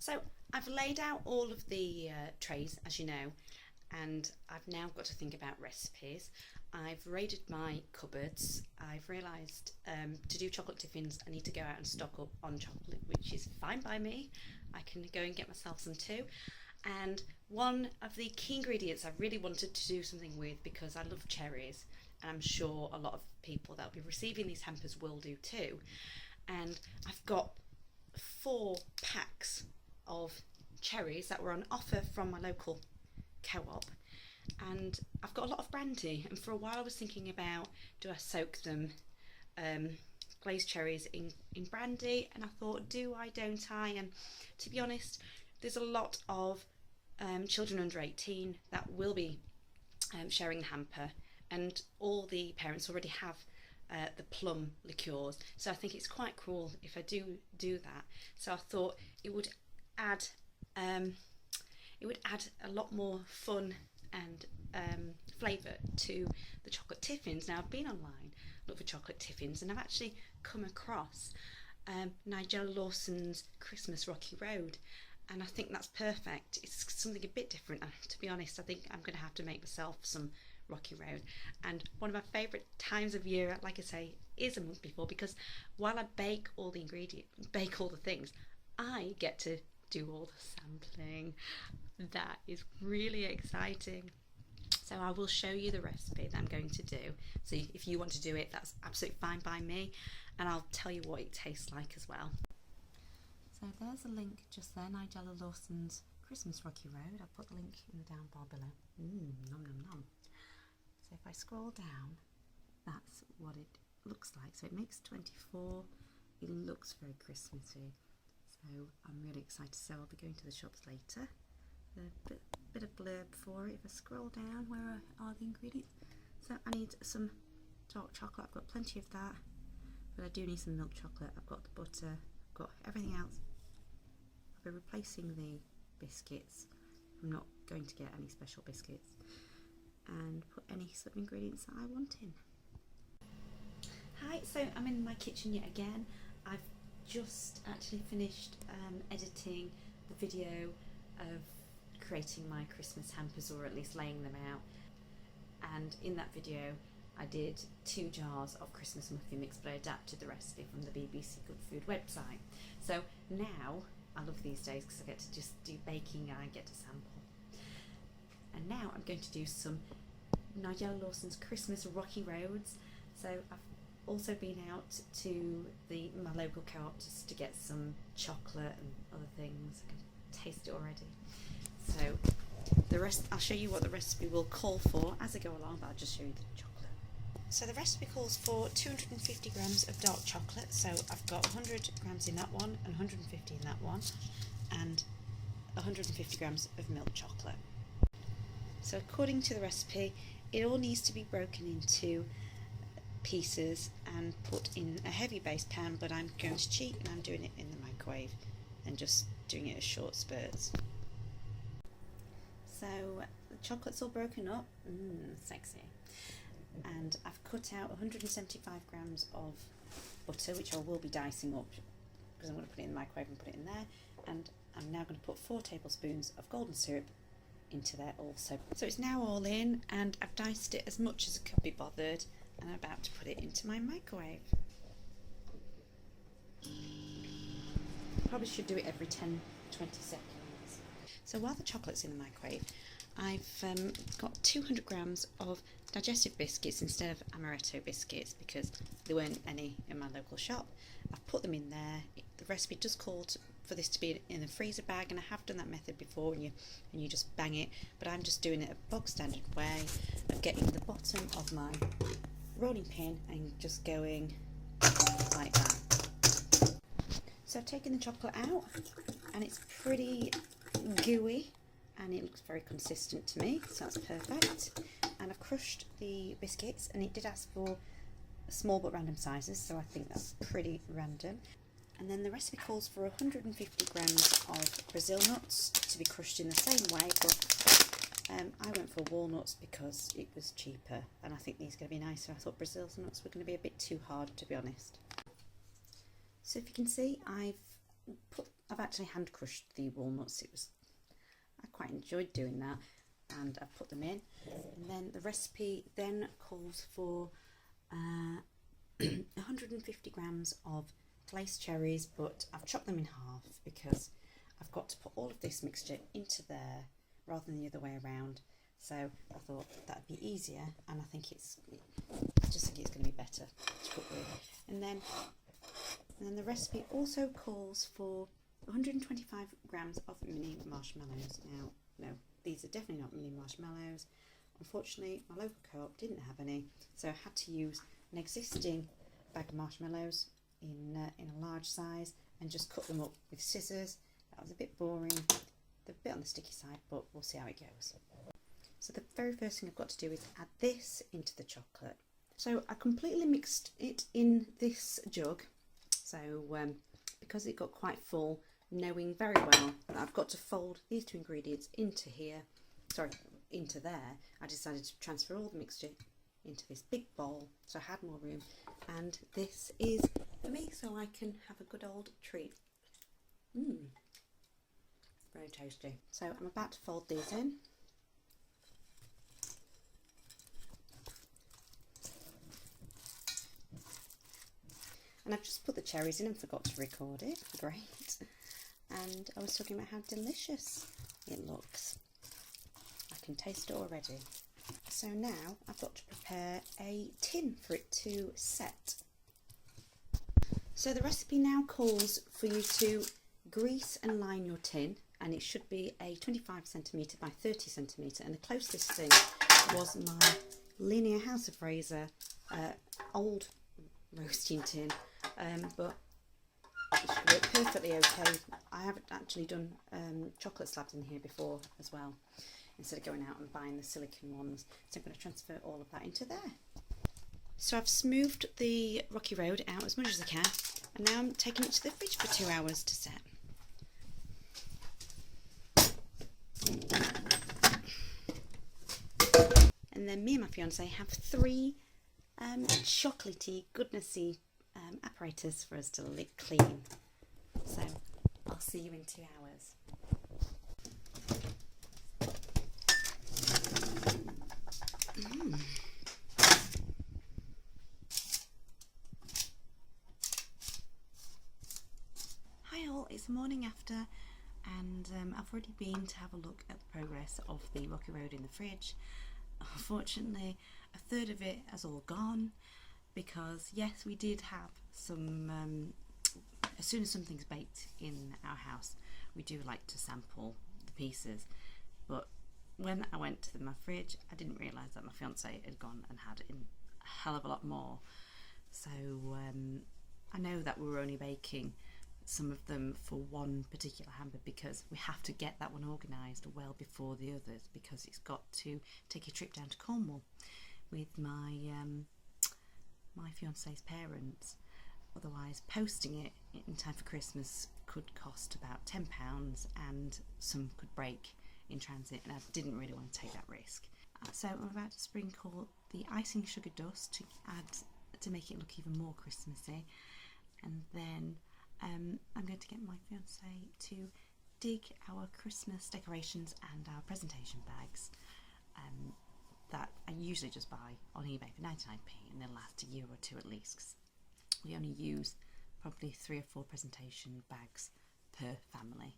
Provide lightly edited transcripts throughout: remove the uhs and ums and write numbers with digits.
So I've laid out all of the trays, as you know, and I've now got to think about recipes. I've raided my cupboards. I've realised to do chocolate tiffins I need to go out and stock up on chocolate, which is fine by me. I can go and get myself some too. And one of the key ingredients I really wanted to do something with, because I love cherries, and I'm sure a lot of people that will be receiving these hampers will do too. And I've got 4 packs of cherries that were on offer from my local co-op, and I've got a lot of brandy, and for a while I was thinking about, do I soak them, glazed cherries in brandy, and I thought, do I, don't I? And to be honest, there's a lot of children under 18 that will be sharing the hamper, and all the parents already have the plum liqueurs, so I think it's quite cruel if I do that. So I thought it would add a lot more fun and flavour to the chocolate tiffins. Now I've been online, looked for chocolate tiffins, and I've actually come across Nigella Lawson's Christmas Rocky Road, and I think that's perfect. It's something a bit different, and to be honest, I think I'm going to have to make myself some Rocky Road. And one of my favourite times of year, like I say, is a month before, because while I bake all the ingredients, bake all the things, I get to do all the sampling. That is really exciting. So I will show you the recipe that I'm going to do. So if you want to do it, that's absolutely fine by me, and I'll tell you what it tastes like as well. So there's a link just there, Nigella Lawson's Christmas Rocky Road. I'll put the link in the down bar below. Nom nom nom. So if I scroll down, that's what it looks like. So it makes 24. It looks very Christmassy. So I'm really excited. So I'll be going to the shops later. A bit of blurb for it. If I scroll down, where are the ingredients? So I need some dark chocolate. I've got plenty of that, but I do need some milk chocolate. I've got the butter. I've got everything else. I'll be replacing the biscuits. I'm not going to get any special biscuits, and put any sort of ingredients that I want in. Hi, so I'm in my kitchen yet again. I've just actually finished editing the video of creating my Christmas hampers, or at least laying them out, and in that video I did 2 jars of Christmas muffin mix, but I adapted the recipe from the BBC Good Food website. So now, I love these days because I get to just do baking and I get to sample. And now I'm going to do some Nigella Lawson's Christmas Rocky Roads. So I've also been out to my local co-op just to get some chocolate and other things. I can taste it already. So the rest, I'll show you what the recipe will call for as I go along, but I'll just show you the chocolate. So the recipe calls for 250 grams of dark chocolate. So I've got 100 grams in that one, and 150 in that one, and 150 grams of milk chocolate. So according to the recipe, it all needs to be broken into pieces and put in a heavy base pan, but I'm going to cheat and I'm doing it in the microwave and just doing it as short spurts. So the chocolate's all broken up, sexy, and I've cut out 175 grams of butter, which I will be dicing up because I'm going to put it in the microwave and put it in there, and I'm now going to put 4 tablespoons of golden syrup into there also. So it's now all in, and I've diced it as much as I could be bothered, and I'm about to put it into my microwave. Probably should do it every 10-20 seconds. So while the chocolate's in the microwave, I've got 200 grams of digestive biscuits instead of amaretto biscuits because there weren't any in my local shop. I've put them in there. The recipe does call for this to be in a freezer bag, and I have done that method before, and you just bang it, but I'm just doing it a bog standard way of getting the bottom of my rolling pin and just going like that. So I've taken the chocolate out, and it's pretty gooey and it looks very consistent to me, so that's perfect. And I've crushed the biscuits, and it did ask for small but random sizes, so I think that's pretty random. And then the recipe calls for 150 grams of Brazil nuts to be crushed in the same way, but I went for walnuts because it was cheaper, and I think these are going to be nicer. I thought Brazil nuts were going to be a bit too hard, to be honest. So if you can see, I've put I've actually hand crushed the walnuts. I quite enjoyed doing that, and I've put them in. And then the recipe then calls for 150 grams of glazed cherries, but I've chopped them in half because I've got to put all of this mixture into there rather than the other way around. So I thought that'd be easier, and I just think it's going to be better to cook with. And then the recipe also calls for 125 grams of mini marshmallows. Now, no, these are definitely not mini marshmallows. Unfortunately, my local co-op didn't have any, so I had to use an existing bag of marshmallows in a large size and just cut them up with scissors. That was a bit boring, a bit on the sticky side, but we'll see how it goes. So the very first thing I've got to do is add this into the chocolate. So I completely mixed it in this jug. So because it got quite full, knowing very well that I've got to fold these two ingredients into there, I decided to transfer all the mixture into this big bowl so I had more room, and this is for me so I can have a good old treat. Very tasty. So I'm about to fold these in. And I've just put the cherries in and forgot to record it. Great. And I was talking about how delicious it looks. I can taste it already. So now I've got to prepare a tin for it to set. So the recipe now calls for you to grease and line your tin, and it should be a 25cm by 30cm, and the closest thing was my Linear House of Fraser old roasting tin, but it should work perfectly okay. I haven't actually done chocolate slabs in here before as well, instead of going out and buying the silicone ones, so I'm going to transfer all of that into there. So I've smoothed the rocky road out as much as I can, and now I'm taking it to the fridge for 2 hours to set. And then me and my fiance have 3 chocolatey, goodnessy apparatus for us to clean. So I'll see you in 2 hours. Hi all, it's the morning after, and I've already been to have a look at the progress of the rocky road in the fridge. Unfortunately, a third of it has all gone, because yes, we did have some, as soon as something's baked in our house, we do like to sample the pieces, but when I went to my fridge, I didn't realise that my fiance had gone and had a hell of a lot more. So I know that we were only baking some of them for one particular hamper, because we have to get that one organised well before the others, because it's got to take a trip down to Cornwall with my my fiance's parents. Otherwise, posting it in time for Christmas could cost about £10, and some could break in transit, and I didn't really want to take that risk. So I'm about to sprinkle the icing sugar dust to make it look even more Christmassy, and then I'm going to get my fiance to dig our Christmas decorations and our presentation bags that I usually just buy on eBay for 99p, and they'll last a year or two at least, 'cause we only use probably 3 or 4 presentation bags per family.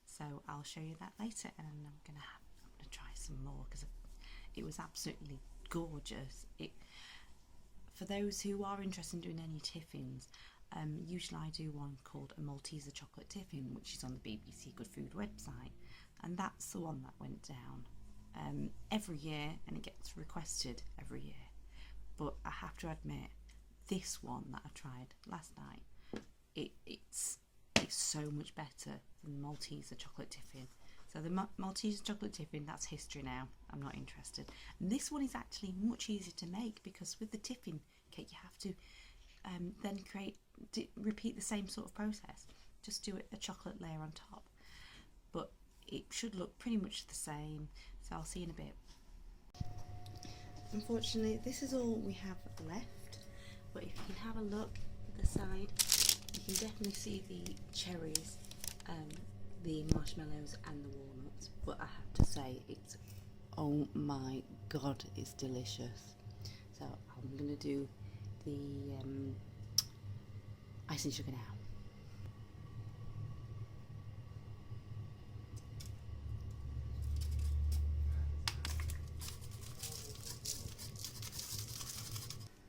So I'll show you that later, and I'm gonna try some more, because it was absolutely gorgeous. For those who are interested in doing any tiffins, usually I do one called a Malteser chocolate tiffin, which is on the BBC Good Food website, and that's the one that went down every year, and it gets requested every year. But I have to admit, this one that I tried last night, it's so much better than the Malteser chocolate tiffin. So the Malteser chocolate tiffin, that's history now. I'm not interested. And this one is actually much easier to make, because with the tiffin cake you have to then repeat the same sort of process. Just do a chocolate layer on top. But it should look pretty much the same. So I'll see you in a bit. Unfortunately, this is all we have left. But if you can have a look at the side, you can definitely see the cherries the marshmallows and the walnuts, but I have to say it's, oh my god, it's delicious. So I'm gonna do the icing sugar now.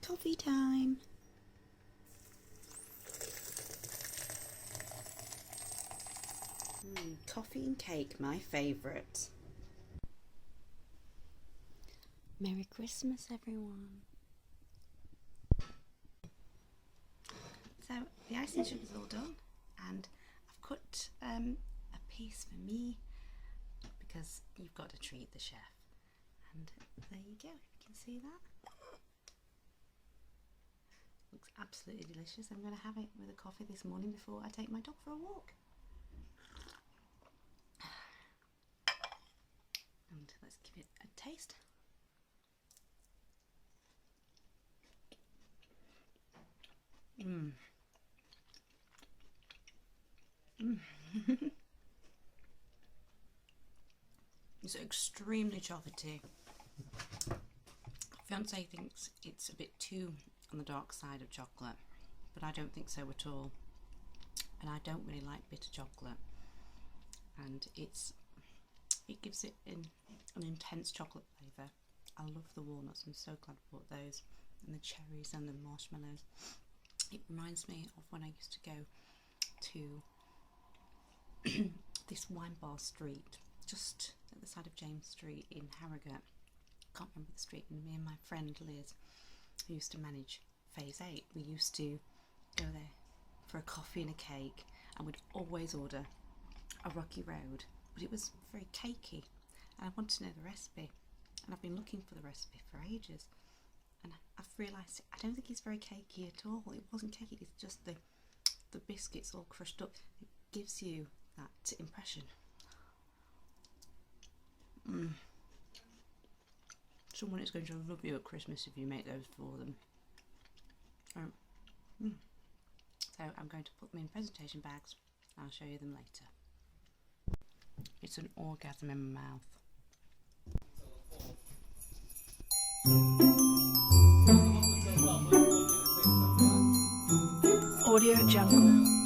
Coffee time. Coffee and cake, my favourite. Merry Christmas, everyone. So the icing sugar is all done, and I've cut a piece for me because you've got to treat the chef. And there you go, you can see that. Looks absolutely delicious. I'm going to have it with a coffee this morning before I take my dog for a walk. And let's give it a taste. It's extremely chocolatey. Fiance thinks it's a bit too on the dark side of chocolate, but I don't think so at all. And I don't really like bitter chocolate, and it gives it an intense chocolate flavour. I love the walnuts. I'm so glad I bought those, and the cherries and the marshmallows. It reminds me of when I used to go to this wine bar street just at the side of James Street in Harrogate. Can't remember the street. And me and my friend Liz, who used to manage Phase 8, we used to go there for a coffee and a cake, and we'd always order a Rocky Road, but it was very cakey, and I wanted to know the recipe, and I've been looking for the recipe for ages, and I've realised I don't think it's very cakey at all. It wasn't cakey, it's just the biscuits all crushed up. It gives you that impression. Someone is going to love you at Christmas if you make those for them. So I'm going to put them in presentation bags. I'll show you them later. It's an orgasm in my mouth. Audio Jungle.